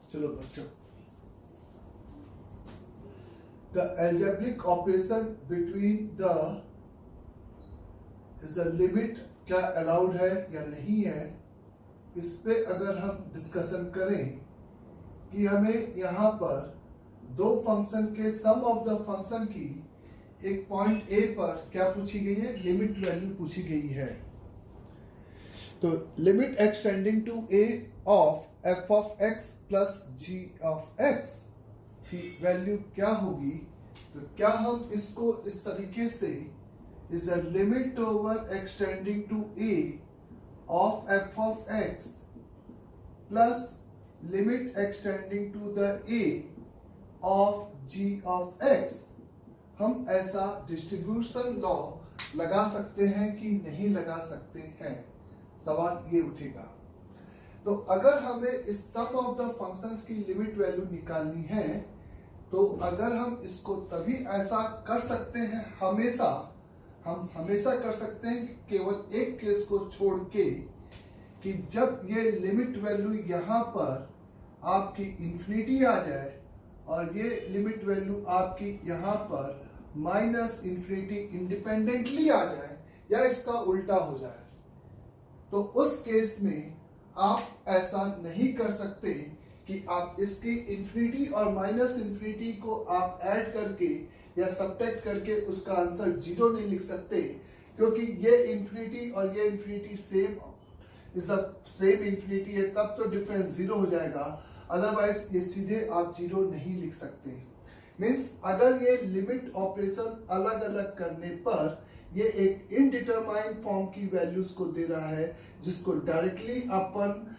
चलो बच्चों, the algebraic operation between the is a limit क्या अलाउड है या नहीं है, इस पे अगर हम डिस्कशन करें कि हमें यहाँ पर दो फंक्शन के सम ऑफ द फंक्शन की एक पॉइंट ए पर क्या पूछी गई है, लिमिट वैल्यू पूछी गई है। तो limit extending to a of f of x plus g of x की वैल्यू क्या होगी। तो क्या हम इसको इस तरीके से is a limit over extending to a of f of x plus limit extending to the a of g of x, हम ऐसा डिस्ट्रीब्यूशन लॉ लगा सकते हैं कि नहीं लगा सकते हैं। सवाल ये उठेगा। तो अगर हमें इस सम ऑफ द फंक्शंस की लिमिट वैल्यू निकालनी है, तो अगर हम इसको तभी ऐसा कर सकते हैं, हम हमेशा कर सकते हैं कि केवल एक केस को छोड़ के, कि जब ये लिमिट वैल्यू यहाँ पर आपकी इंफिनिटी आ जाए और ये लिमिट वैल्यू आपकी यहाँ पर माइनस इंफिनिटी इंडिपेंडेंटली आ जाए या इसका उल्टा हो जाए, तो उस केस में आप ऐसा नहीं कर सकते कि आप इसकी इंफिनिटी और माइनस इंफिनिटी को आप ऐड करके या सब्ट्रैक्ट करके उसका आंसर 0 नहीं लिख सकते, क्योंकि ये इंफिनिटी और ये इंफिनिटी सेम इंफिनिटी है, तब तो डिफरेंस 0 हो जाएगा। अदरवाइज ये सीधे आप 0 नहीं लिख सकते। मीन्स अगर ये लिमिट ऑपरेशन अलग अलग करने पर ये एक इनडिटरमाइंड फॉर्म की वैल्यूज को दे रहा है, जिसको डायरेक्टली अपन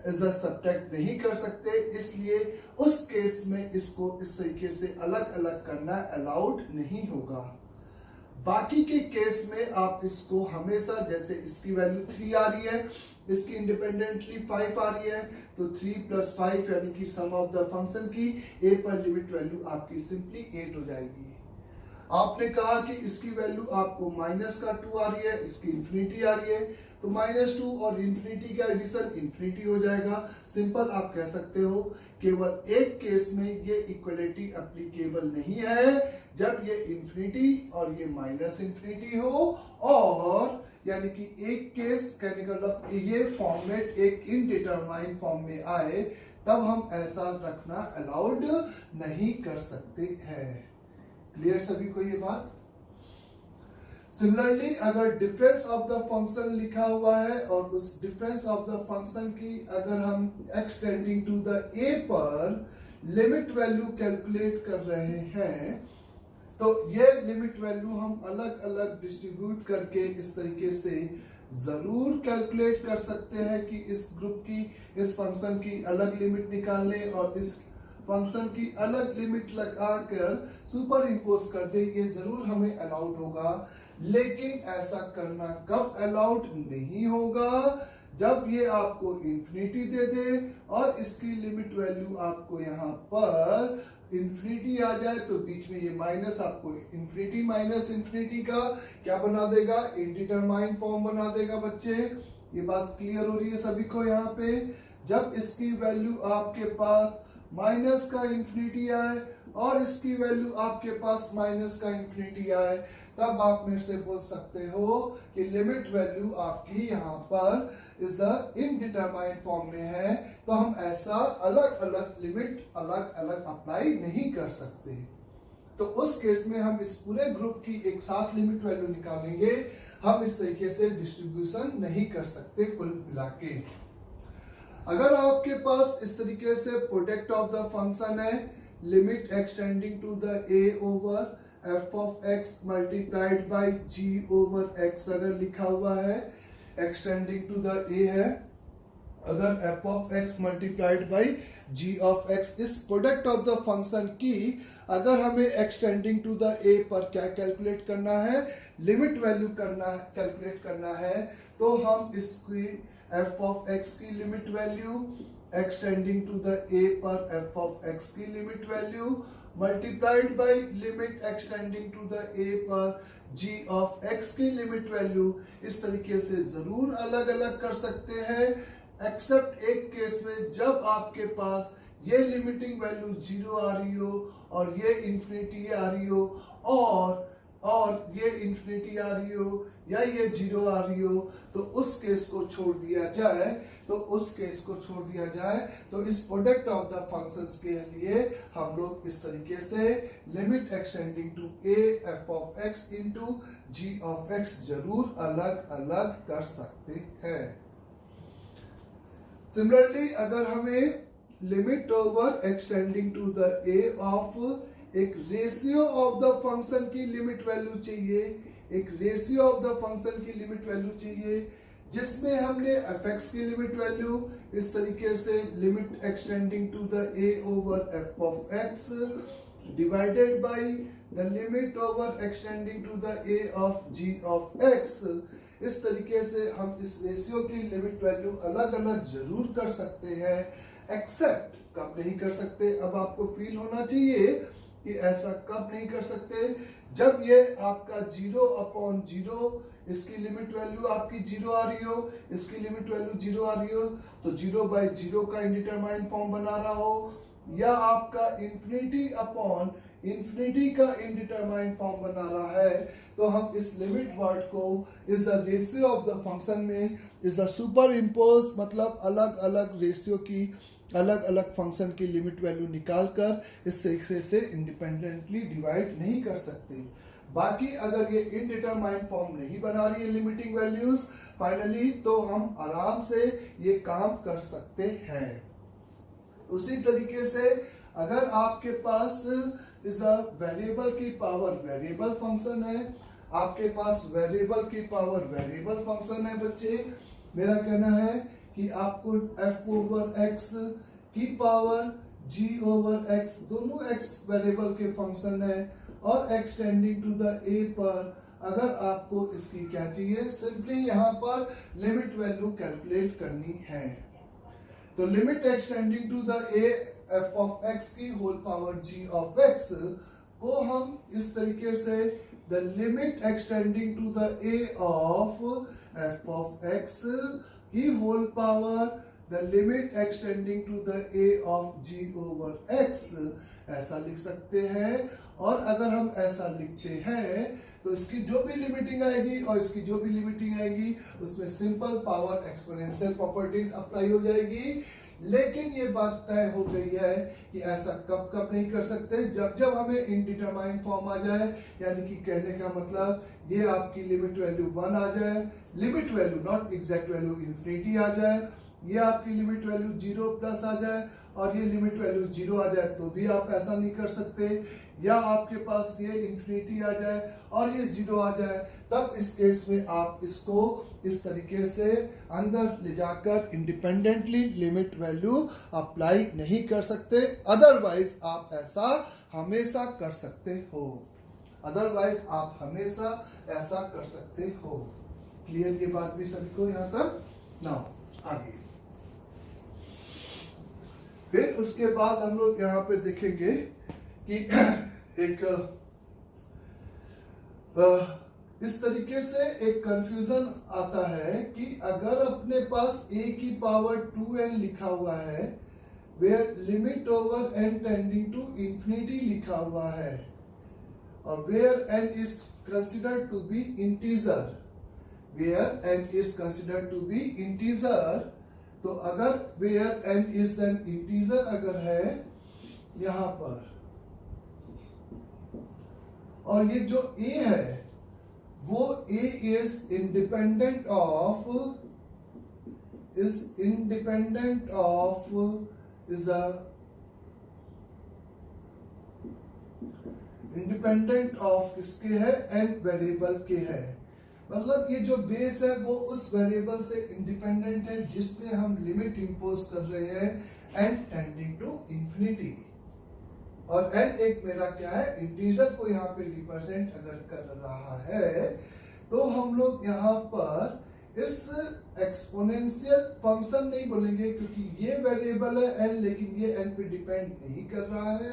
एज अ सब्ट्रैक्ट नहीं कर सकते, इसलिए उस केस में इसको इस तरीके से अलग अलग करना अलाउड नहीं होगा। बाकी के केस में आप इसको हमेशा, जैसे इसकी वैल्यू 3 आ रही है, इसकी इंडिपेंडेंटली 5 आ रही है, तो 3 + 5 यानी कि सम ऑफ द फंक्शन की ए पर लिमिट वैल्यू आपकी सिंपली 8 हो जाएगी। आपने कहा कि इसकी वैल्यू आपको -2 आ रही है, इसकी इंफिनिटी आ रही है, तो -2 और इंफिनिटी का एडिशन इंफिनिटी हो जाएगा। सिंपल आप कह सकते हो, केवल एक केस में ये इक्वलिटी एप्लीकेबल नहीं है, जब ये इंफिनिटी और ये माइनस इंफिनिटी हो, और यानी कि एक केस कहने का मतलब ये फॉर्मेट एक इनडिटरमाइंड फॉर्म में आए, तब हम ऐसा रखना अलाउड नहीं कर सकते हैं। क्लियर सभी को ये बात। सिमिलरली अगर डिफरेंस ऑफ द फंक्शन लिखा हुआ है और उस डिफरेंस ऑफ द फंक्शन की अगर हम एक्सटेंडिंग टू द ए पर लिमिट वैल्यू कैलकुलेट कर रहे हैं, तो ये लिमिट वैल्यू हम अलग अलग डिस्ट्रीब्यूट करके इस तरीके से जरूर कैलकुलेट कर सकते हैं कि इस ग्रुप की, इस फंक्शन की अलग लिमिट निकाल लें और इस फंक्शन की अलग लिमिट लगाकर सुपर इम्पोज कर दे, ये जरूर हमें अलाउड होगा। लेकिन ऐसा करना कब अलाउड नहीं होगा, जब ये आपको इंफिनिटी दे दे और इसकी लिमिट वैल्यू आपको यहाँ पर इंफिनिटी आ जाए, तो बीच में ये माइनस आपको इंफिनिटी माइनस इंफिनिटी का क्या बना देगा, इनडिटरमाइंड फॉर्म बना देगा। बच्चे ये बात क्लियर हो रही है सभी को। यहाँ पे जब इसकी वैल्यू आपके पास माइनस का इंफिनिटी आए और इसकी वैल्यू आपके पास माइनस का इंफिनिटी आए, तब आप मेरे से बोल सकते हो कि लिमिट वैल्यू आपकी यहाँ पर इज द इनडिटरमाइंड फॉर्म में है, तो हम ऐसा अलग अलग लिमिट अलग अलग अप्लाई नहीं कर सकते। तो उस केस में हम इस पूरे ग्रुप की एक साथ लिमिट वैल्यू निकालेंगे, हम इस तरीके से डिस्ट्रीब्यूशन नहीं कर सकते। कुल मिला के अगर आपके पास इस तरीके से प्रोडक्ट ऑफ द फंक्शन है, limit extending to the a over f of x multiplied by g over x अगर लिखा हुआ है, एक्सटेंडिंग टू द ए है, अगर f of x multiplied by g of x, इस प्रोडक्ट ऑफ द फंक्शन की अगर हमें एक्सटेंडिंग टू द ए पर क्या कैलकुलेट करना है, लिमिट वैल्यू कैलकुलेट करना है, तो हम इसकी एफ ऑफ एक्स की limit value extending to the a पर एफ ऑफ एक्स की limit value multiplied by limit extending to the a पर जी ऑफ एक्स की लिमिट वैल्यू, इस तरीके से जरूर अलग अलग कर सकते हैं, एक्सेप्ट एक केस में जब आपके पास ये लिमिटिंग वैल्यू 0 आ रही हो और ये इंफिनिटी आ रही हो और ये इंफिनिटी आ रही हो या ये 0 आ रही हो, तो उस केस को छोड़ दिया जाए, तो इस प्रोडक्ट ऑफ द फंक्शंस के लिए हम लोग इस तरीके से limit extending to a f of x into g of x जरूर अलग अलग कर सकते हैं। सिमिलरली अगर हमें limit over extending to the a of एक रेशियो ऑफ द फंक्शन की लिमिट वैल्यू चाहिए, जिसमें हमने fx की लिमिट वैल्यू इस तरीके से limit extending to the a over f of x divided by the limit over extending to the a of g of x। इस तरीके से हम इस रेशियो की लिमिट वैल्यू अलग अलग जरूर कर सकते हैं, एक्सेप्ट कब नहीं कर सकते। अब आपको फील होना चाहिए कि ऐसा कब नहीं कर सकते, जब ये आपका 0/0 इसकी लिमिट वैल्यू आपकी 0 आ रही हो, इसकी लिमिट वैल्यू 0 आ रही हो, तो 0/0 का इंडिटरमाइंड फॉर्म बना रहा हो, या आपका इंफिनिटी का इंडिटरमाइंड फॉर्म बना रहा है, तो हम इस लिमिट वर्ड को इस the ratio of the function में इस द सुपर इम्पोज, मतलब अलग अलग रेशियो की अलग अलग फंक्शन की लिमिट वैल्यू निकालकर इस तरीके से इंडिपेंडेंटली डिवाइड नहीं कर सकते। बाकी अगर ये इनडिटरमाइंड फॉर्म नहीं बना रही है लिमिटिंग वैल्यूज फाइनली, तो हम आराम से ये काम कर सकते हैं। उसी तरीके से अगर आपके पास इस वेरिएबल की पावर वेरिएबल फंक्शन है, आपके पास वेरिएबल की पावर वेरिएबल फंक्शन है बच्चे, मेरा कहना है कि आपको f ओवर x की पावर g ओवर x, दोनों x वेरिएबल के फंक्शन है, और एक्सटेंडिंग टू द a पर अगर आपको इसकी क्या चाहिए, सिंपली यहाँ पर लिमिट वैल्यू कैलकुलेट करनी है। तो limit extending to the a f of x की whole power g of x को हम इस तरीके से the limit extending to the a of f of x की whole power the limit extending to the a of g over x ऐसा लिख सकते हैं। और अगर हम ऐसा लिखते हैं तो इसकी जो भी लिमिटिंग आएगी और इसकी जो भी लिमिटिंग आएगी उसमें simple power exponential properties apply हो जाएगी। लेकिन ये बात तय हो गई है कि ऐसा कब कब नहीं कर सकते, जब हमें इनडिटरमाइंड फॉर्म आ जाए, यानी कि कहने का मतलब ये आपकी लिमिट वैल्यू 1 आ जाए, limit value not exact value infinity आ जाए, ये आपकी लिमिट वैल्यू 0 प्लस आ जाए और ये लिमिट वैल्यू 0 आ जाए, तो भी आप ऐसा नहीं कर सकते, या आपके पास ये इंफिनिटी आ जाए और ये 0 आ जाए, तब इस केस में आप इसको इस तरीके से अंदर ले जाकर इंडिपेंडेंटली लिमिट वैल्यू अप्लाई नहीं कर सकते। अदरवाइज आप ऐसा हमेशा कर सकते हो, क्लियर ये बात भी सभी को यहाँ तक ना। आगे फिर उसके बाद हम लोग यहाँ पे देखेंगे कि एक इस तरीके से एक कंफ्यूजन आता है कि अगर अपने पास a की पावर 2n लिखा हुआ है, where limit over n tending to infinity लिखा हुआ है, और where n is considered to be integer, तो अगर where n is an integer अगर है यहां पर, और ये जो a है वो a इज इंडिपेंडेंट ऑफ किसके है, n वेरिएबल के है। मतलब ये जो बेस है वो उस वेरिएबल से इंडिपेंडेंट है जिसमें हम लिमिट इंपोज कर रहे हैं n टेंडिंग टू इंफिनिटी, और n एक मेरा क्या है, इंटीजर को यहाँ पे रिप्रेजेंट अगर कर रहा है, तो हम लोग यहाँ पर इस एक्सपोनेंशियल फंक्शन नहीं बोलेंगे क्योंकि ये वेरिएबल है n, लेकिन ये n पे डिपेंड नहीं कर रहा है,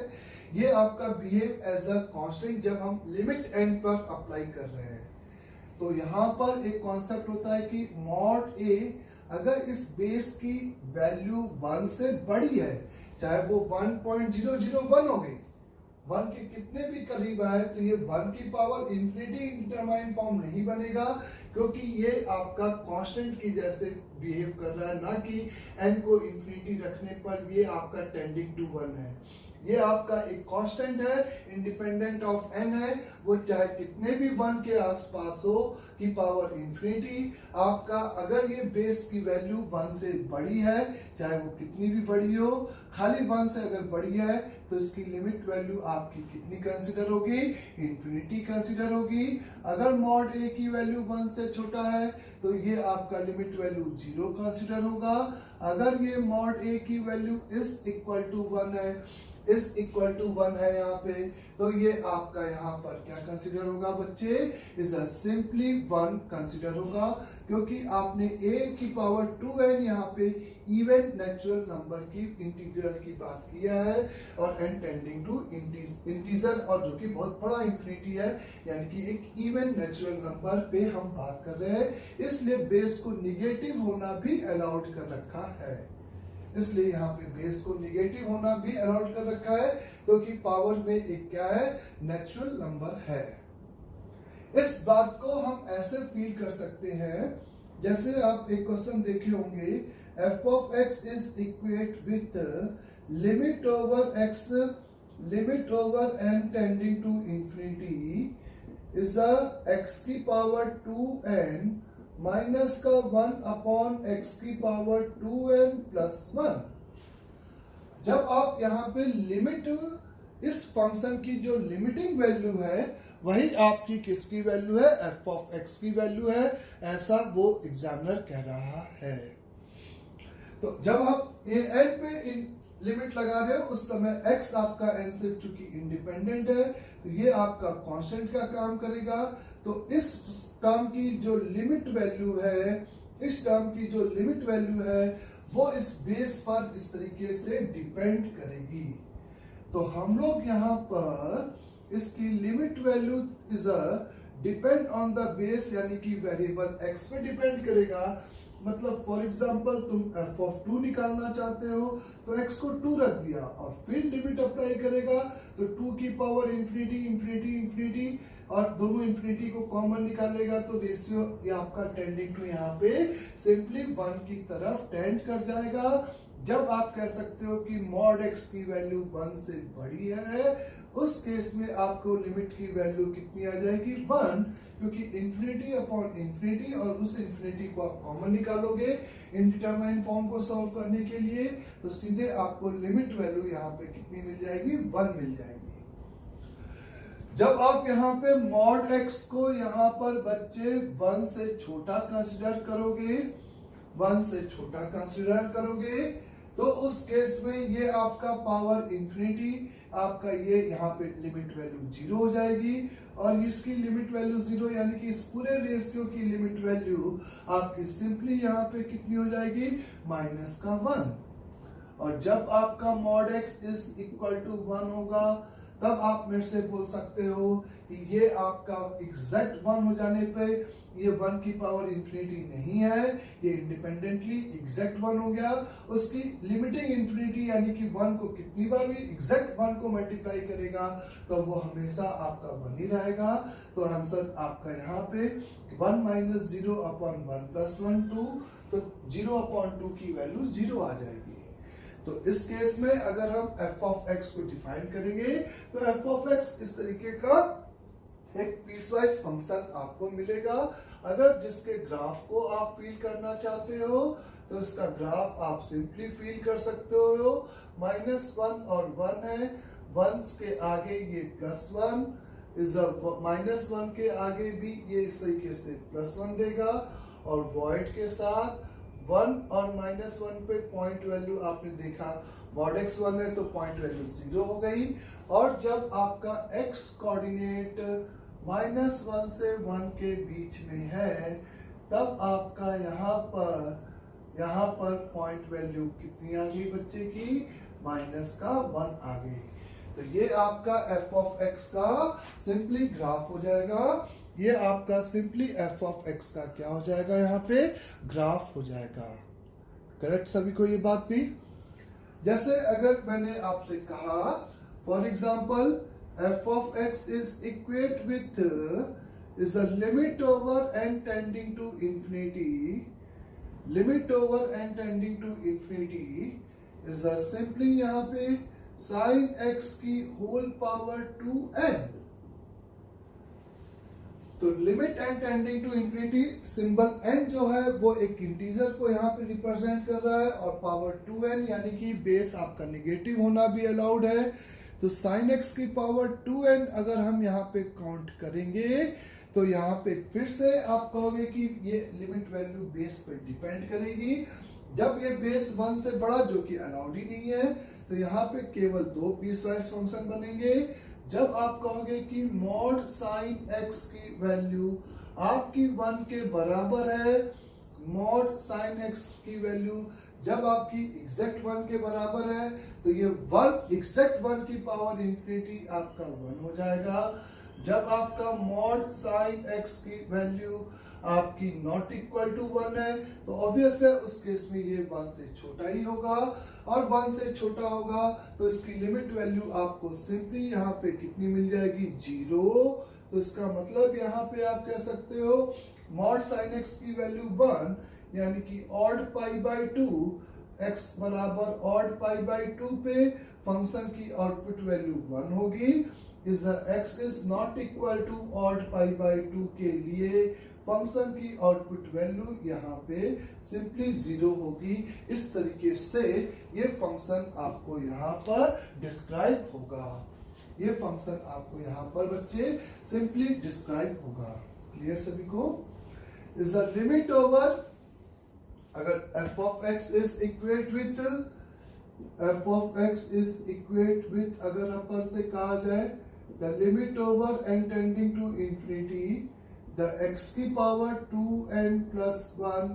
ये आपका बिहेव एज अ कांस्टेंट जब हम लिमिट n पर अप्लाई कर रहे हैं। तो यहाँ पर एक कॉन्सेप्ट होता है कि मॉड a अगर इस बेस की वैल्यू 1 से बड़ी है, चाहे वो 1.001 हो गई, 1 के कितने भी करीब आए, तो ये 1 की पावर इंफिनिटी इंडिटरमाइन फॉर्म नहीं बनेगा, क्योंकि ये आपका कांस्टेंट की जैसे बिहेव कर रहा है, ना कि n को इंफिनिटी रखने पर ये आपका टेंडिंग टू 1 है। ये आपका एक कांस्टेंट है, इंडिपेंडेंट ऑफ n है, वो चाहे कितने भी 1 के आसपास हो की पावर इंफिनिटी। आपका अगर ये बेस की वैल्यू 1 से बड़ी है, चाहे वो कितनी भी बड़ी हो, खाली 1 से अगर बड़ी है, तो इसकी लिमिट वैल्यू आपकी कितनी कंसिडर होगी? इंफिनिटी कंसिडर होगी। अगर मॉड a की वैल्यू 1 से छोटा है, तो ये आपका लिमिट वैल्यू 0 कंसिडर होगा। अगर ये मॉड a की वैल्यू इज इक्वल टू 1 है, इज इक्वल टू 1 है यहाँ पे, तो ये आपका यहाँ पर क्या कंसिडर होगा बच्चे? इज अ सिंपली 1 कंसिडर होगा, क्योंकि आपने a की पावर 2n यहाँ पे इवन नेचुरल नंबर की इंटीग्रल की बात किया है, और n टेंडिंग टू इंटीजर, और जो कि बहुत बड़ा इंफिनिटी है, यानी कि एक इवन नेचुरल नंबर पे हम बात कर रहे हैं, इसलिए बेस को निगेटिव होना भी अलाउड कर रखा है। इसलिए यहाँ पे बेस को निगेटिव होना भी अलाउड कर रखा है, क्योंकि पावर में एक क्या है? नेचुरल नंबर है। इस बात को हम ऐसे फील कर सकते हैं, जैसे आप एक क्वेश्चन देखे होंगे, f of x is equate with limit over n tending to infinity is a x की पावर 2n माइनस का 1 अपॉन x की पावर 2n प्लस 1। जब आप यहाँ पे लिमिट, इस फंक्शन की जो लिमिटिंग वैल्यू है, वही आपकी किसकी वैल्यू है? f ऑफ x की वैल्यू है, ऐसा वो एग्जामिनर कह रहा है। तो जब आप n पे लिमिट लगा रहे हो, उस समय x आपका n से चूंकि इंडिपेंडेंट है, तो ये आपका कांस्टेंट का काम करेगा। तो इस टर्म की जो लिमिट वैल्यू है, इस टर्म की जो लिमिट वैल्यू है, वो इस बेस पर इस तरीके से डिपेंड करेगी। तो हम लोग यहाँ पर इसकी limit value is a depend on the base, यानी कि वेरिएबल x पे डिपेंड करेगा। मतलब फॉर एग्जांपल तुम f ऑफ 2 निकालना चाहते हो, तो x को 2 रख दिया और फिर लिमिट अप्लाई करेगा, तो 2 की पावर इंफिनिटी इंफिनिटी इंफिनिटी, और दोनों इंफिनिटी को कॉमन निकालेगा, तो रेशियो ये आपका टेंडिंग टू यहाँ पे सिंपली 1 की तरफ टेंड कर जाएगा। जब आप कह सकते हो कि मॉड x की वैल्यू 1 से बड़ी है, उस केस में आपको लिमिट की वैल्यू कितनी आ जाएगी? 1, क्योंकि इंफिनिटी अपॉन इंफिनिटी, और उस इंफिनिटी को आप कॉमन निकालोगे इंडिटरमाइन फॉर्म को सॉल्व करने के लिए, तो सीधे आपको लिमिट वैल्यू यहाँ पे कितनी मिल जाएगी? 1 मिल जाएगी। जब आप यहाँ पे मॉड x को यहाँ पर बच्चे 1 से छोटा कंसिडर करोगे, 1 से छोटा कंसिडर करोगे, तो उस केस में ये आपका पावर इंफिनिटी, आपका ये यहाँ पे लिमिट वैल्यू 0 हो जाएगी, और इसकी लिमिट वैल्यू 0, यानी कि इस पूरे रेशियो की लिमिट वैल्यू आपकी सिंपली यहाँ पे कितनी हो जाएगी? माइनस का 1। और जब आपका mod x is equal to 1 होगा, तब आप मेरे से बोल सकते हो कि ये आपका एग्जैक्ट 1 हो जाने पे ये 1 की पावर इंफिनिटी नहीं है, ये इंडिपेंडेंटली एग्जैक्ट 1 हो गया। उसकी लिमिटिंग इंफिनिटी, यानी कि 1 को कितनी बार भी एग्जैक्ट 1 को मल्टीप्लाई करेगा, तो वो हमेशा आपका 1 ही रहेगा। तो आंसर आपका यहाँ पे 1 माइनस 0 अपॉन 1 प्लस 1 2, तो 0 अपॉन 2 की वैल्यू 0 आ जाएगी। तो इस केस में अगर हम f ऑफ x को डिफाइन करेंगे, तो f ऑफ x इस तरीके का एक पीसवाइज फंक्शन आपको मिलेगा। अगर जिसके ग्राफ को आप फील करना चाहते हो, तो इसका ग्राफ आप सिंपली फील कर सकते हो। -1 और 1 है, 1 के आगे ये +1 इज -1 के आगे भी ये इस तरीके से +1 देगा, और वॉइड के साथ 1 और -1 पे पॉइंट वैल्यू आपने देखा, मॉड x 1 है तो पॉइंट वैल्यू 0 हो गई। और जब आपका x कोऑर्डिनेट -1 से 1 के बीच में है, तब आपका यहाँ पर पॉइंट वैल्यू कितनी आ गई बच्चे की? -1 आ गई। तो ये आपका f ऑफ x का सिंपली ग्राफ हो जाएगा। ये आपका सिंपली एफ ऑफ एक्स का क्या हो जाएगा, यहाँ पे ग्राफ हो जाएगा। करेक्ट सभी को ये बात भी? जैसे अगर मैंने आपसे कहा for example f of x is equate with is a limit over n tending to infinity, limit over n tending to infinity is a simply यहाँ पे साइन एक्स की होल पावर 2n। तो limit n tending to infinity, symbol n जो है वो एक integer को यहाँ पे रिप्रेजेंट कर रहा है और पावर 2n यानी कि बेस आपका नेगेटिव होना भी अलाउड है। तो साइन एक्स की पावर 2n अगर हम यहाँ पे काउंट करेंगे तो यहाँ पे फिर से आप कहोगे कि ये लिमिट वैल्यू बेस पे डिपेंड करेगी। जब ये बेस 1 से बड़ा, जो कि अलाउड ही नहीं है, तो यहाँ पे केवल 2 पीसवाइज फंक्शन बनेंगे। जब आप कहोगे कि मॉड साइन एक्स की वैल्यू आपकी 1 के बराबर है, मॉड साइन एक्स की वैल्यू जब आपकी एग्जैक्ट 1 के बराबर है, तो ये 1 एग्जैक्ट 1 की पावर इंफिनिटी आपका 1 हो जाएगा। जब आपका मॉड साइन एक्स की वैल्यू आपकी नॉट इक्वल टू 1 है, तो ऑब्वियस है उस केस में ये 1 से छोटा ही होगा, और 1 से छोटा होगा तो इसकी लिमिट वैल्यू आपको सिंपली यहाँ पे कितनी मिल जाएगी, 0। तो इसका मतलब यहाँ पे आप कह सकते हो मॉड साइन एक्स की वैल्यू 1 यानी कि ऑड पाई बाई 2, एक्स बराबर ऑड पाई बाई 2 पे फंक्शन की आउटपुट वैल्यू 1 होगी। Is x is not equal to odd pi by 2 के लिए फंक्शन की आउटपुट वैल्यू यहाँ पे सिंपली 0 होगी। इस तरीके से ये फंक्शन आपको यहाँ पर डिस्क्राइब होगा, ये फंक्शन आपको यहाँ पर बच्चे सिंपली डिस्क्राइब होगा। क्लियर सभी को? इज द लिमिट ओवर, अगर f of x is equate with अगर अपर से कहा जाए the limit over n tending to infinity the x की power 2n plus 1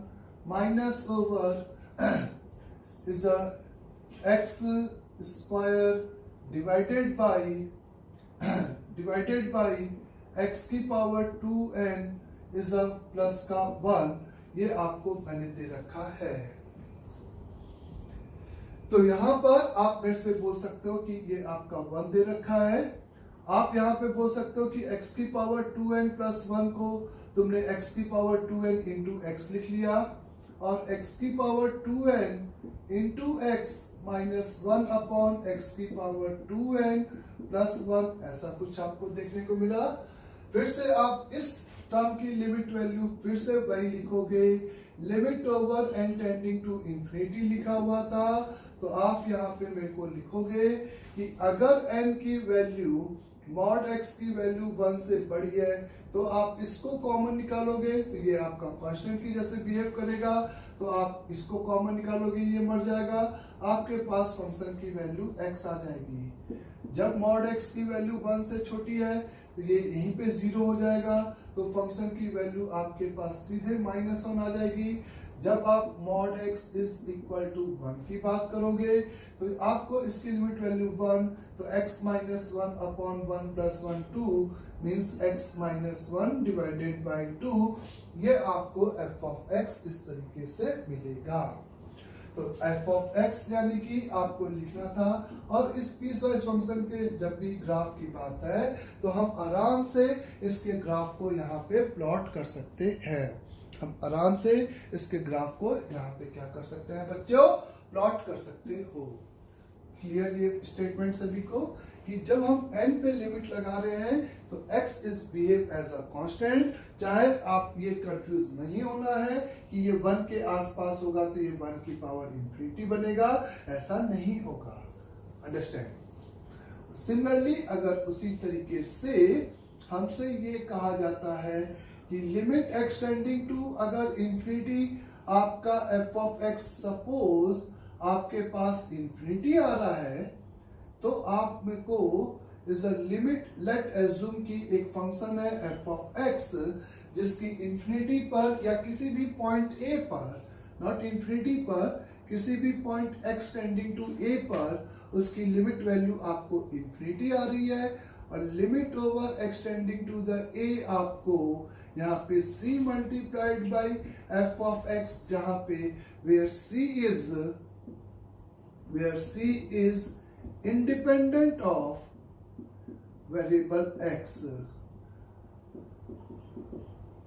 minus over is x square divided by x की power 2n is a plus का 1, ये आपको मैंने दे रखा है। तो यहां पर आप मेरे से बोल सकते हो कि ये आपका 1 दे रखा है। आप यहां पे बोल सकते हो कि x की पावर 2n प्लस 1 को तुमने x की पावर 2n इंटू एक्स लिख लिया, और x की power 2n into x minus 1 upon x की पावर 2n प्लस 1, ऐसा कुछ आपको देखने को मिला। फिर से आप इस टर्म की लिमिट वैल्यू फिर से वही लिखोगे, limit over n tending to infinity लिखा हुआ था, तो आप यहाँ पे मेरे को लिखोगे कि अगर n की वैल्यू मॉड x की वैल्यू 1 से बड़ी है तो आप इसको कॉमन निकालोगे, तो ये आपका कांस्टेंट की जैसे बिहेव करेगा, तो आप इसको कॉमन निकालोगे, ये मर जाएगा, आपके पास फंक्शन की वैल्यू x आ जाएगी। जब मॉड x की वैल्यू 1 से छोटी है तो ये यहीं पे 0 हो जाएगा, तो फंक्शन की वैल्यू आपके पास सीधे -1 आ जाएगी। जब आप mod x is equal to 1 की बात करोगे तो आपको इसकी लिमिट वैल्यू 1, तो x minus 1 upon 1 plus 1 2 means x minus 1 divided by 2, ये आपको f ऑफ x इस तरीके से मिलेगा। तो f ऑफ x यानी कि आपको लिखना था, और इस पीसवाइज फंक्शन के जब भी ग्राफ की बात है तो हम आराम से इसके ग्राफ को यहाँ पे प्लॉट कर सकते हैं। हम आराम से इसके ग्राफ को यहाँ पे क्या कर सकते हैं बच्चों, प्लॉट कर सकते हो। क्लियर ये स्टेटमेंट सभी को कि जब हम n पे लिमिट लगा रहे हैं तो x is behave as a constant. चाहे आप ये कंफ्यूज नहीं होना है कि ये 1 के आसपास होगा तो ये 1 की पावर इंफिनिटी बनेगा, ऐसा नहीं होगा। अंडरस्टैंड? सिमिलरली अगर उसी तरीके से हमसे ये कहा जाता है कि लिमिट एक्सटेंडिंग टू अगर इंफिनिटी आपका f ऑफ x सपोज आपके पास इंफिनिटी आ रहा है, तो आप में को is a limit, let assume की एक फंक्शन है f ऑफ x जिसकी इंफिनिटी पर या किसी भी पॉइंट a पर, नॉट इंफिनिटी पर, किसी भी point x tending to a पर उसकी लिमिट वैल्यू आपको इंफिनिटी आ रही है, और limit over extending to the a आपको यहाँ पे c multiplied by f of x, जहां पे where c is independent of variable x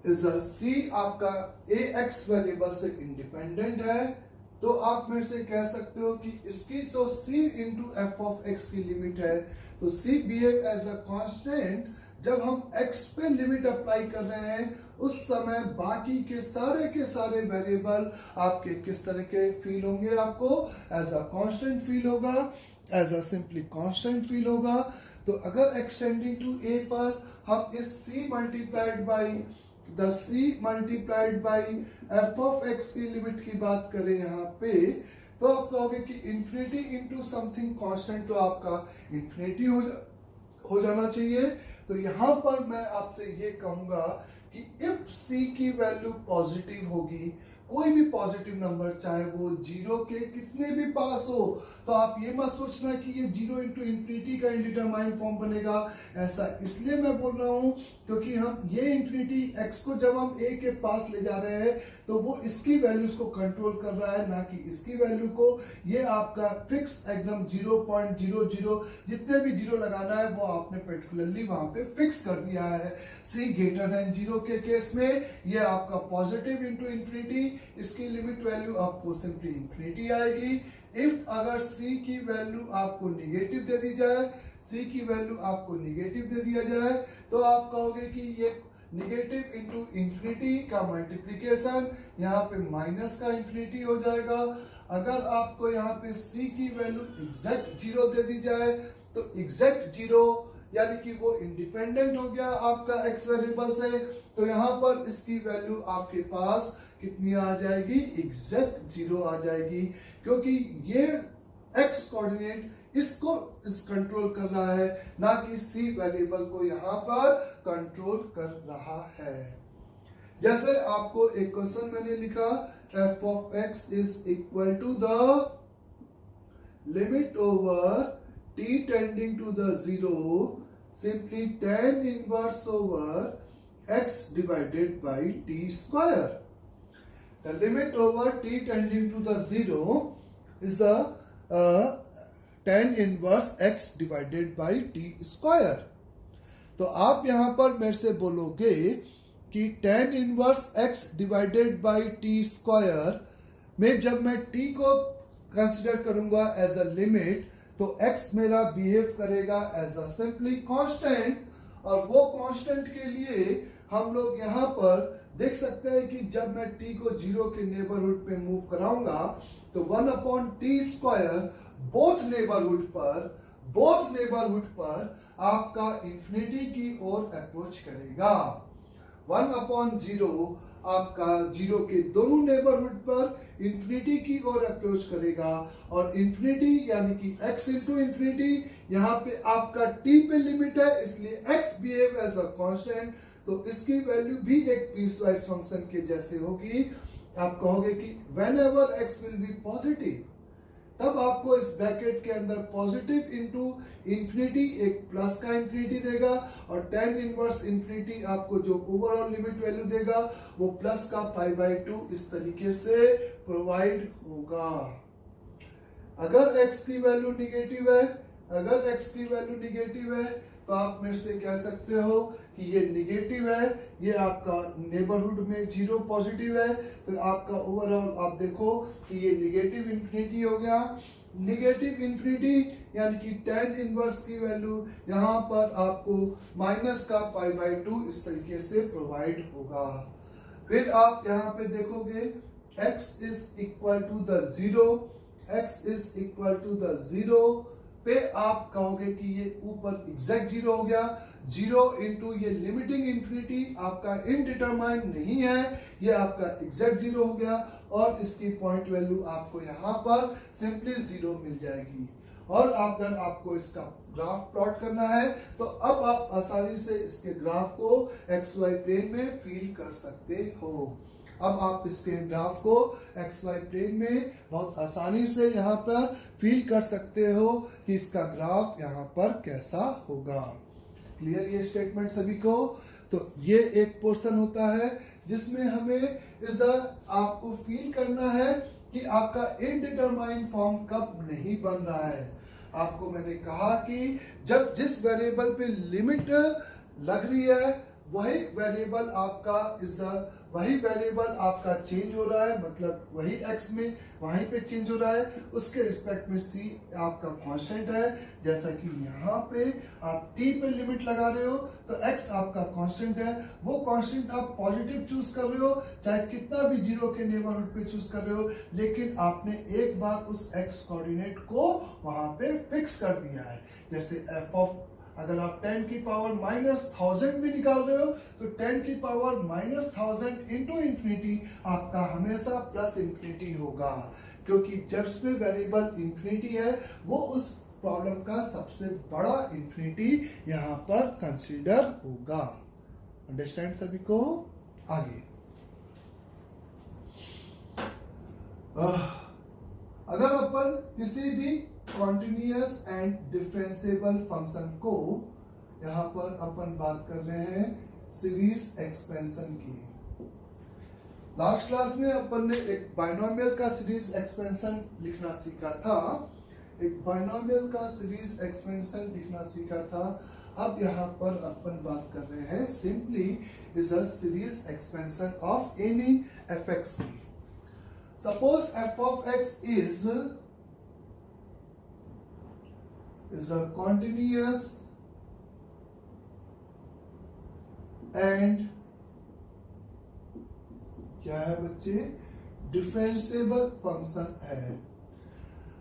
is c आपका ax वेरिएबल से इंडिपेंडेंट है, तो आप मेरे से कह सकते हो कि इसकी जो c into f of x की लिमिट है, तो c behave as a constant. जब हम x पे लिमिट अप्लाई कर रहे हैं उस समय बाकी के सारे वेरिएबल आपके किस तरह के फील होंगे, आपको एज अ कांस्टेंट फील होगा, as a simply constant feel होगा। तो अगर एक्सटेंडिंग टू a पर हम इस c multiplied by f of x की लिमिट की बात करें यहाँ पे, तो आप कहोगे कि इंफिनिटी इंटू समथिंग कांस्टेंट, तो आपका इंफिनिटी हो जाना चाहिए। तो यहां पर मैं आपसे ये कहूंगा कि इफ c की वैल्यू पॉजिटिव होगी, कोई भी पॉजिटिव नंबर चाहे वो जीरो के कितने भी पास हो, तो आप ये मत सोचना कि ये जीरो इंटू इंफिनिटी का इंडिटरमाइंड फॉर्म बनेगा। ऐसा इसलिए मैं बोल रहा हूं क्योंकि हम ये इंफिनिटी x को जब हम a के पास ले जा रहे हैं तो वो इसकी वैल्यूज को कंट्रोल कर रहा है, ना कि इसकी वैल्यू को। ये आपका फिक्स एकदम 0.00 जितने भी जीरो लगाना है वो आपने पर्टिकुलरली वहां पे फिक्स कर दिया है। c ग्रेटर देन 0 के केस में ये आपका पॉजिटिव इंटू इंफिनिटी, इसकी लिमिट वैल्यू आपको सिंपली इंफिनिटी आएगी। इफ अगर c की वैल्यू आपको निगेटिव दे दी जाए, c की वैल्यू आपको निगेटिव दे दिया जाए, तो आप कहोगे कि ये निगेटिव इंटू इंफिनिटी का मल्टीप्लीकेशन यहाँ पे माइनस का इंफिनिटी हो जाएगा। अगर आपको यहाँ पे c की वैल्यू एग्जैक्ट जीरो दे दी जाए, तो एग्जैक्ट जीरो यानी कि वो इंडिपेंडेंट हो गया आपका x वेरिएबल से, तो यहाँ पर इसकी वैल्यू आपके पास कितनी आ जाएगी, एग्जैक्ट जीरो आ जाएगी, क्योंकि ये x कोऑर्डिनेट इसको कंट्रोल कर रहा है, ना कि c वेरिएबल को यहाँ पर कंट्रोल कर रहा है। जैसे आपको एक क्वेश्चन मैंने लिखा, f of x is equal to the limit over t tending to the zero simply tan inverse over x divided by t square. The limit over t tending to the zero is the tan inverse x divided by t square. तो आप यहां पर मेरे से बोलोगे कि tan inverse x divided by t square में जब मैं t को कंसिडर करूंगा एज अ लिमिट, तो x मेरा बिहेव करेगा एज अ सिंपली कांस्टेंट, और वो कांस्टेंट के लिए हम लोग यहाँ पर देख सकते हैं कि जब मैं t को जीरो के नेबरहुड पे मूव कराऊंगा तो 1/t² बोथ नेबरहुड पर आपका इंफिनिटी की ओर अप्रोच करेगा। 1/0 आपका जीरो के दोनों नेबरहुड पर इंफिनिटी की ओर अप्रोच करेगा, और इंफिनिटी यानी कि x इंटू इंफिनिटी, यहाँ पे आपका t पे लिमिट है इसलिए x behave as a constant, तो इसकी वैल्यू भी एक पीसवाइज फंक्शन के जैसे होगी। आप कहोगे कि when ever x will be positive, तब आपको इस ब्रैकेट के अंदर पॉजिटिव इंटू इंफिनिटी एक प्लस का इंफिनिटी देगा, और tan इनवर्स इंफिनिटी आपको जो ओवरऑल लिमिट वैल्यू देगा वो प्लस का π/2 इस तरीके से प्रोवाइड होगा। अगर x की वैल्यू निगेटिव है, तो आप मेरे से कह सकते हो कि ये निगेटिव है, ये आपका नेबरहुड में जीरो पॉजिटिव है, तो आपका ओवरऑल आप देखो कि ये निगेटिव इंफिनिटी हो गया। निगेटिव इंफिनिटी यानी कि tan इनवर्स की वैल्यू यहाँ पर आपको माइनस का π/2 इस तरीके से प्रोवाइड होगा। फिर आप यहाँ पे देखोगे x is equal to the zero पे आप कहोगे कि ये ऊपर एग्जैक्ट जीरो हो गया। जीरो इंटू ये लिमिटिंग इंफिनिटी आपका इनडिटरमाइंड नहीं है, ये आपका एग्जैक्ट जीरो हो गया, और इसकी पॉइंट वैल्यू आपको यहाँ पर सिंपली जीरो मिल जाएगी। और अगर आपको इसका ग्राफ प्लॉट करना है तो अब आप आसानी से इसके ग्राफ को XY प्लेन में फील कर सकते हो। अब आप इसके ग्राफ को XY प्लेन में बहुत आसानी से यहाँ पर फील कर सकते हो कि इसका ग्राफ यहाँ पर कैसा होगा। क्लियर ये स्टेटमेंट सभी को? तो ये एक पोर्शन होता है जिसमें हमें आपको फील करना है कि आपका इनडिटरमाइंड फॉर्म कब नहीं बन रहा है। आपको मैंने कहा कि जब जिस वेरिएबल पे लिमिट लग रही है वही वेरिएबल आपका चेंज हो रहा है, मतलब वही x में वहीं पे चेंज हो रहा है, उसके रिस्पेक्ट में c आपका कांस्टेंट है। जैसा कि यहाँ पे आप t पे लिमिट लगा रहे हो तो x आपका कांस्टेंट है, वो कांस्टेंट आप पॉजिटिव चूज कर रहे हो चाहे कितना भी जीरो के नेबरहुड पे चूज कर रहे हो, लेकिन आपने एक बार उस x कोऑर्डिनेट को वहां पे फिक्स कर दिया है। जैसे अगर आप 10 की पावर -1000 भी निकाल रहे हो तो 10 की पावर -1000 इंटू इंफिनिटी आपका हमेशा प्लस इंफिनिटी होगा, क्योंकि जब इसमें वेरिएबल इंफिनिटी है वो उस प्रॉब्लम का सबसे बड़ा इंफिनिटी यहां पर कंसीडर होगा। अंडरस्टैंड सभी को? आगे अगर अपन किसी भी कॉन्टिन्यूअस एंड डिफरेंशिएबल फंक्शन को, यहां पर अपन बात कर रहे हैं सीरीज एक्सपेंशन की। लास्ट क्लास में अपन ने एक बाइनोमियल का सीरीज एक्सपेंशन लिखना सीखा था, अब यहां पर अपन बात कर रहे हैं simply is a series expansion of any fx की। Suppose f of x is a continuous and क्या है बच्चे, डिफरेंशिएबल फंक्शन है।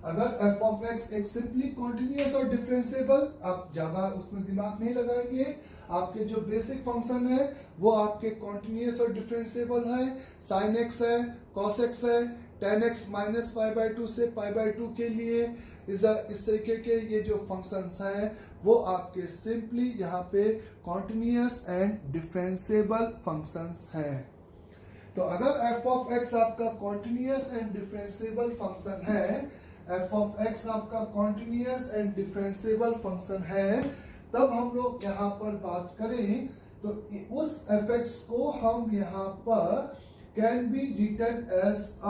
अगर f of x एक सिंपली कॉन्टिन्यूअस और डिफरेंशिएबल, आप ज्यादा उसमें दिमाग नहीं लगाएंगे, आपके जो बेसिक फंक्शन है वो आपके कॉन्टिन्यूअस और डिफरेंशिएबल है, sin x है, cos x है, tan x -π/2 से π/2 के लिए इस तरीके के ये जो फंक्शंस हैं वो आपके सिंपली यहाँ पे कॉन्टिन्यूअस एंड डिफरेंशिएबल फंक्शंस हैं। तो अगर f of x आपका कॉन्टिन्यूअस एंड डिफरेंशिएबल फंक्शन है, f of x आपका कॉन्टिन्यूअस एंड डिफरेंशिएबल फंक्शन है, तब हम लोग यहाँ पर बात करें तो उस fx को हम यहाँ पर can be written as a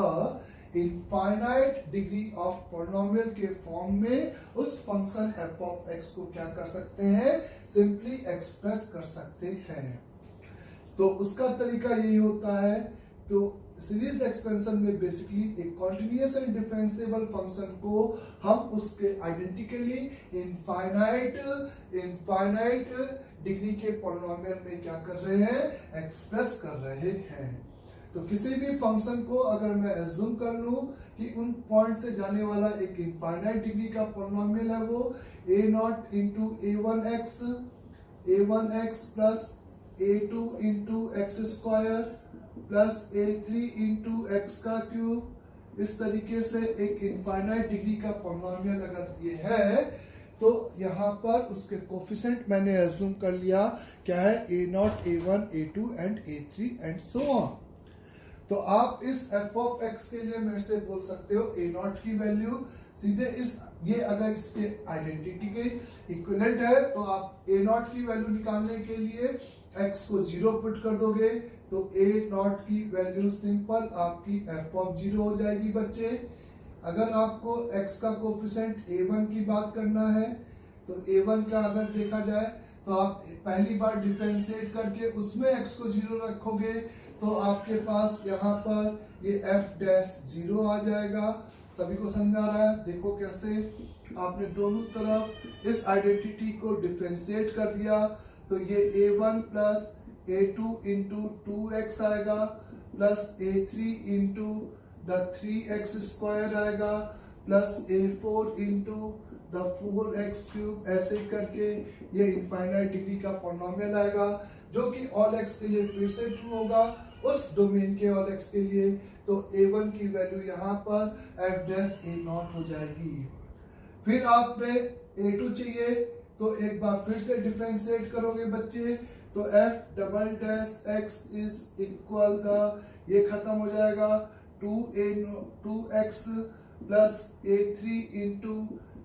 infinite degree of polynomial के फॉर्म में उस फंक्शन f of x को क्या कर सकते हैं, सिंपली एक्सप्रेस कर सकते हैं। तो उसका तरीका यही होता है। तो सीरीज एक्सपेंशन में बेसिकली एक कॉन्टिन्यूअस एंड डिफरेंशिएबल फंक्शन को हम उसके आइडेंटिकली इनफाइनाइट डिग्री के पॉलिनोमियल में क्या कर रहे हैं, एक्सप्रेस कर रहे हैं। तो किसी भी फंक्शन को अगर मैं एज्यूम कर लूं कि उन पॉइंट से जाने वाला एक इनफाइनाइट डिग्री का पॉलिनोमियल है, वो a0 into a1x plus a2 into x square plus a3 into x का क्यूब, इस तरीके से एक इनफाइनाइट डिग्री का पॉलिनोमियल अगर ये है तो यहाँ पर उसके कोफिशिएंट मैंने एज्यूम कर लिया क्या है, a0, a1, a2 and a3 and so on. तो आप इस f of x के लिए मेरे से बोल सकते हो a0 की वैल्यू सीधे ये अगर इसके आइडेंटिटी के इक्विवेलेंट है तो आप a0 की वैल्यू निकालने के लिए x को 0 पुट कर दोगे तो a0 की वैल्यू सिंपल आपकी f of 0 हो जाएगी बच्चे। अगर आपको x का कोफिशिएंट a1 की बात करना है तो a1 का अगर देखा जाए तो आप पहली बार डिफरेंशिएट करके उसमें x को 0 रखोगे तो आपके पास यहाँ पर ये f' 0 आ जाएगा। सभी को समझ आ रहा है? देखो कैसे आपने दोनों तरफ इस आइडेंटिटी को डिफरेंशिएट कर दिया तो ये a1 plus a2 into 2x आएगा plus a3 into the 3x square आएगा plus a4 into the 4x cube, ऐसे करके ये इनफाइनाइट डिग्री का पॉलिनोमियल आएगा जो कि ऑल x के लिए फिर से ट्रू होगा उस डोमेन के ऑल x के लिए। तो a1 की वैल्यू यहाँ पर f'(a0) हो जाएगी। फिर आपने a2 चाहिए तो एक बार फिर से डिफरेंशिएट करोगे बच्चे तो f'(x) इज इक्वल द, ये खत्म हो जाएगा 2x plus a3 into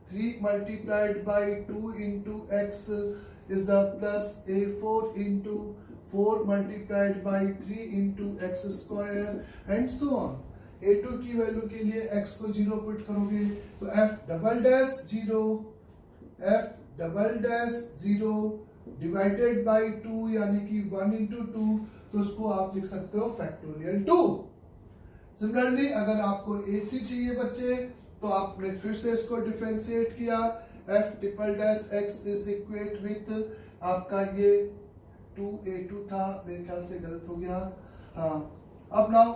3 multiplied by 2 into x, is the plus a4 into 4 multiplied by 3 into x square and so on. a2 की वैल्यू के लिए x को 0 पुट करोगे तो f double dash 0 divided by 2 यानी कि 1 into 2, तो उसको आप लिख सकते हो फैक्टोरियल 2। सिमिलरली अगर आपको a3 चाहिए बच्चे तो आपने फिर से इसको डिफरेंशिएट किया, f triple dash x is equate with आपका ये 2a2 था, मेरे ख्याल से गलत हो गया। हाँ, अब नाउ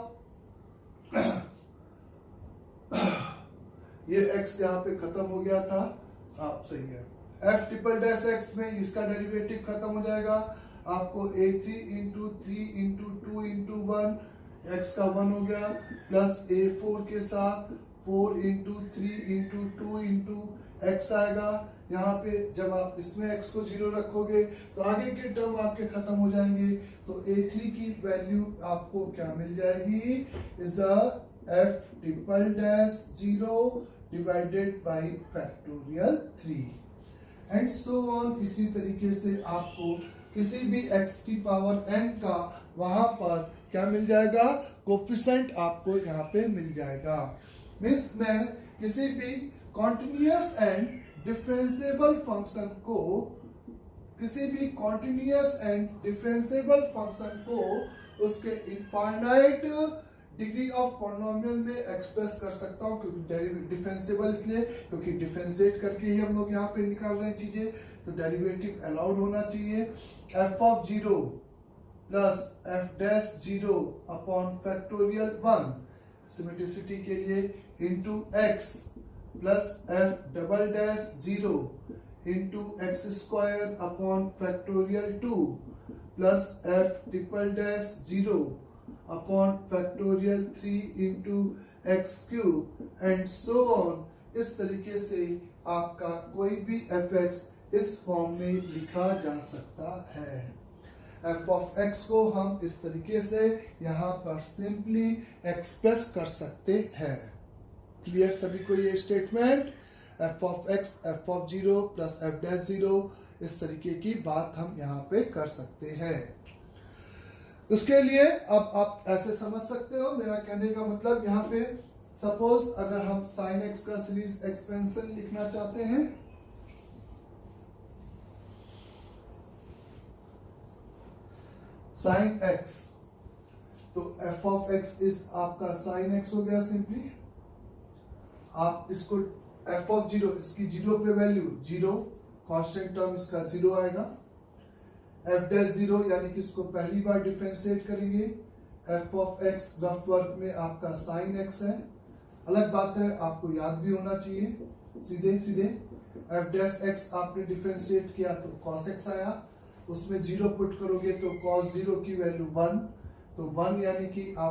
ये x यहाँ पे खत्म हो गया था, आप सही है। f ट्रिपल डैश x में इसका डेरिवेटिव खत्म हो जाएगा, आपको a3 into 3 into 2 into 1, x का 1 हो गया, प्लस a4 के साथ 4 इंटू 3 इंटू 2 इंटू x आएगा। यहाँ पे जब आप इसमें x को 0 रखोगे तो आगे के टर्म आपके खत्म हो जाएंगे, तो a3 की वैल्यू आपको क्या मिल जाएगी, is f triple dash 0 divided by factorial 3 and so on. इसी तरीके से आपको किसी भी x की पावर n का वहां पर क्या मिल जाएगा, कोफिशिएंट आपको यहाँ पे मिल जाएगा। मीन्स मैं किसी भी कॉन्टिन्यूअस एंड डिफरेंशिएबल फंक्शन को उसके इनफाइनाइट डिग्री ऑफ पॉलिनोमियल में एक्सप्रेस कर सकता हूं, क्योंकि डिफरेंशिएबल इसलिए क्योंकि डिफरेंशिएट करके ही हम लोग यहाँ पे निकाल रहे हैं चीजें, तो डेरिवेटिव अलाउड होना चाहिए। f of 0 plus f dash 0 upon factorial 1 symmetricity के लिए into x plus f double dash 0 into x square upon factorial 2 plus f triple dash 0 upon factorial 3 into x cube and so on. इस तरीके से आपका कोई भी fx इस form में लिखा जा सकता है। f ऑफ x को हम इस तरीके से यहाँ पर सिंपली एक्सप्रेस कर सकते हैं। क्लियर सभी को ये statement, f of x f of 0 plus f dash 0, इस तरीके की बात हम यहाँ पे कर सकते हैं। इसके लिए अब आप ऐसे समझ सकते हो, मेरा कहने का मतलब यहाँ पे सपोज अगर हम sin x का सीरीज एक्सपेंशन लिखना चाहते हैं, sin x, तो f ऑफ x इस आपका sin x हो गया सिंपली। आप इसको f ऑफ 0, इसकी 0 पे वैल्यू 0, कांस्टेंट टर्म इसका 0 आएगा। f डैश 0 यानी कि इसको पहली बार डिफरेंशिएट करेंगे, f of x rough work में आपका sin x है। अलग बात है, आपको याद भी होना चाहिए सीधे सीधे f डैश x आपने डिफरेंशिएट किया तो cos x आया, उसमें 0 पुट करोगे तो cos 0 की वैल्यू 1, तो 1 यानी कि आप